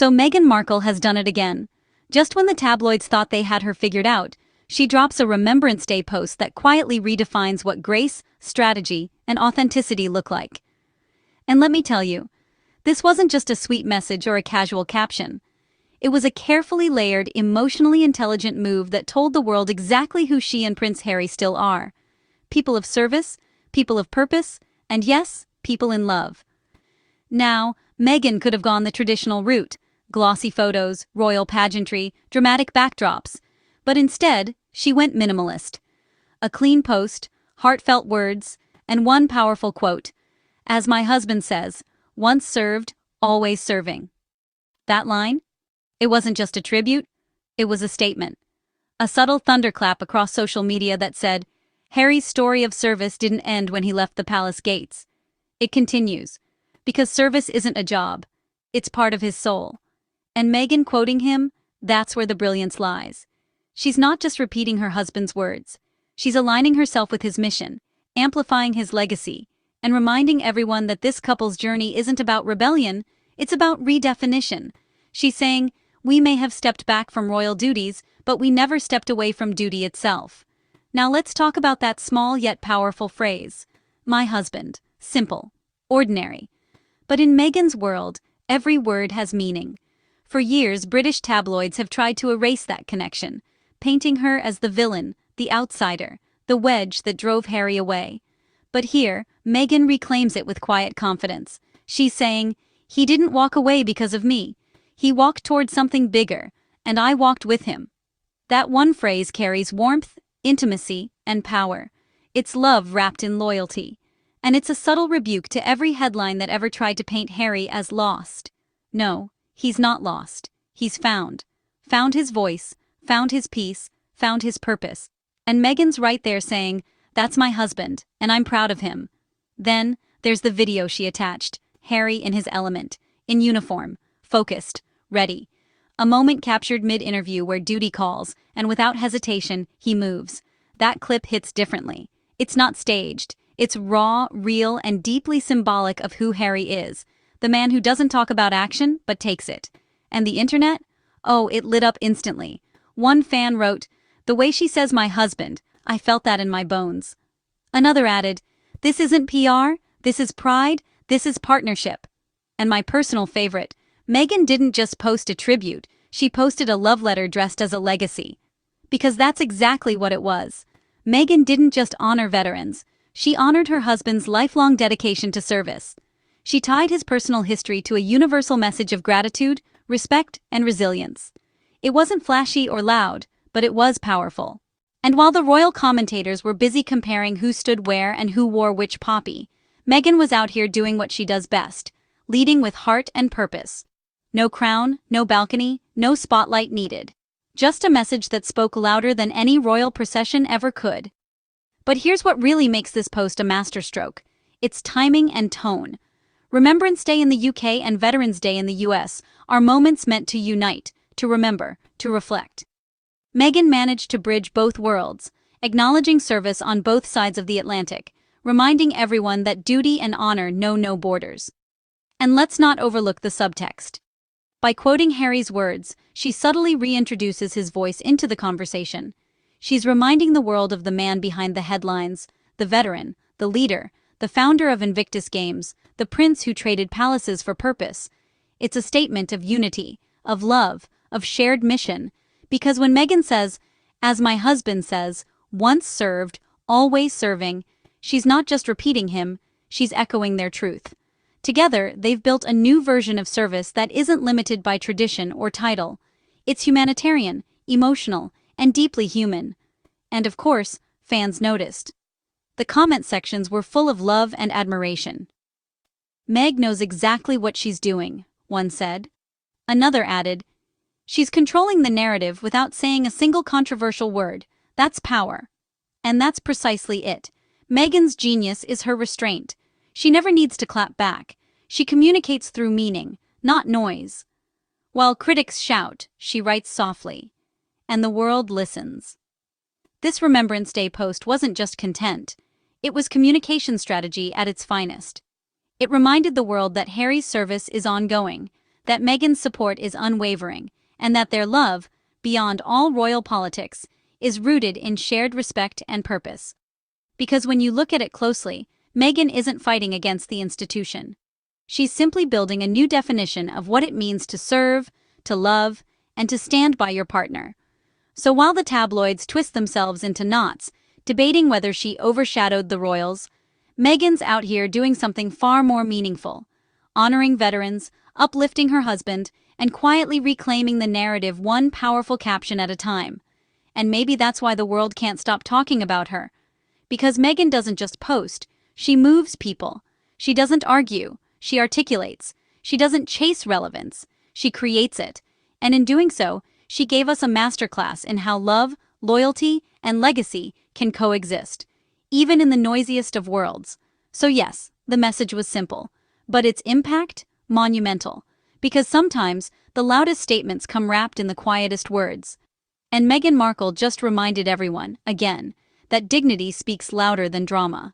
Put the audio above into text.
So Meghan Markle has done it again. Just when the tabloids thought they had her figured out, she drops a Remembrance Day post that quietly redefines what grace, strategy, and authenticity look like. And let me tell you, this wasn't just a sweet message or a casual caption. It was a carefully layered, emotionally intelligent move that told the world exactly who she and Prince Harry still are. People of service, people of purpose, and yes, people in love. Now, Meghan could have gone the traditional route: glossy photos, royal pageantry, dramatic backdrops. But instead, she went minimalist. A clean post, heartfelt words, and one powerful quote: "As my husband says, once served, always serving." That line? It wasn't just a tribute, it was a statement. A subtle thunderclap across social media that said, Harry's story of service didn't end when he left the palace gates. It continues. Because service isn't a job, it's part of his soul. And Meghan quoting him, that's where the brilliance lies. She's not just repeating her husband's words. She's aligning herself with his mission, amplifying his legacy, and reminding everyone that this couple's journey isn't about rebellion, it's about redefinition. She's saying, we may have stepped back from royal duties, but we never stepped away from duty itself. Now let's talk about that small yet powerful phrase. My husband. Simple. Ordinary. But in Meghan's world, every word has meaning. For years, British tabloids have tried to erase that connection, painting her as the villain, the outsider, the wedge that drove Harry away. But here, Meghan reclaims it with quiet confidence. She's saying, he didn't walk away because of me. He walked toward something bigger, and I walked with him. That one phrase carries warmth, intimacy, and power. It's love wrapped in loyalty. And it's a subtle rebuke to every headline that ever tried to paint Harry as lost. No, he's not lost. He's found. Found his voice, found his peace, found his purpose. And Meghan's right there saying, that's my husband, and I'm proud of him. Then, there's the video she attached, Harry in his element, in uniform, focused, ready. A moment captured mid-interview where duty calls, and without hesitation, he moves. That clip hits differently. It's not staged. It's raw, real, and deeply symbolic of who Harry is. The man who doesn't talk about action, but takes it. And the internet? Oh, it lit up instantly. One fan wrote, the way she says my husband, I felt that in my bones. Another added, this isn't PR, this is pride, this is partnership. And my personal favorite, Meghan didn't just post a tribute, she posted a love letter dressed as a legacy. Because that's exactly what it was. Meghan didn't just honor veterans, she honored her husband's lifelong dedication to service. She tied his personal history to a universal message of gratitude, respect, and resilience. It wasn't flashy or loud, but it was powerful. And while the royal commentators were busy comparing who stood where and who wore which poppy, Meghan was out here doing what she does best, leading with heart and purpose. No crown, no balcony, no spotlight needed. Just a message that spoke louder than any royal procession ever could. But here's what really makes this post a masterstroke. It's timing and tone. Remembrance Day in the UK and Veterans Day in the US are moments meant to unite, to remember, to reflect. Meghan managed to bridge both worlds, acknowledging service on both sides of the Atlantic, reminding everyone that duty and honor know no borders. And let's not overlook the subtext. By quoting Harry's words, she subtly reintroduces his voice into the conversation. She's reminding the world of the man behind the headlines, the veteran, the leader, the founder of Invictus Games, the prince who traded palaces for purpose. It's a statement of unity, of love, of shared mission. Because when Meghan says, as my husband says, once served, always serving, she's not just repeating him, she's echoing their truth. Together, they've built a new version of service that isn't limited by tradition or title. It's humanitarian, emotional, and deeply human. And of course, fans noticed. The comment sections were full of love and admiration. Meg knows exactly what she's doing, one said. Another added, she's controlling the narrative without saying a single controversial word. That's power. And that's precisely it. Meghan's genius is her restraint. She never needs to clap back. She communicates through meaning, not noise. While critics shout, she writes softly. And the world listens. This Remembrance Day post wasn't just content. It was communication strategy at its finest. It reminded the world that Harry's service is ongoing, that Meghan's support is unwavering, and that their love, beyond all royal politics, is rooted in shared respect and purpose. Because when you look at it closely, Meghan isn't fighting against the institution. She's simply building a new definition of what it means to serve, to love, and to stand by your partner. So while the tabloids twist themselves into knots, debating whether she overshadowed the royals, Meghan's out here doing something far more meaningful, honoring veterans, uplifting her husband, and quietly reclaiming the narrative one powerful caption at a time. And maybe that's why the world can't stop talking about her. Because Meghan doesn't just post, she moves people. She doesn't argue, she articulates. She doesn't chase relevance, she creates it. And in doing so, she gave us a masterclass in how love, loyalty, and legacy can coexist, even in the noisiest of worlds. So yes, the message was simple, but its impact, monumental. Because sometimes, the loudest statements come wrapped in the quietest words. And Meghan Markle just reminded everyone, again, that dignity speaks louder than drama.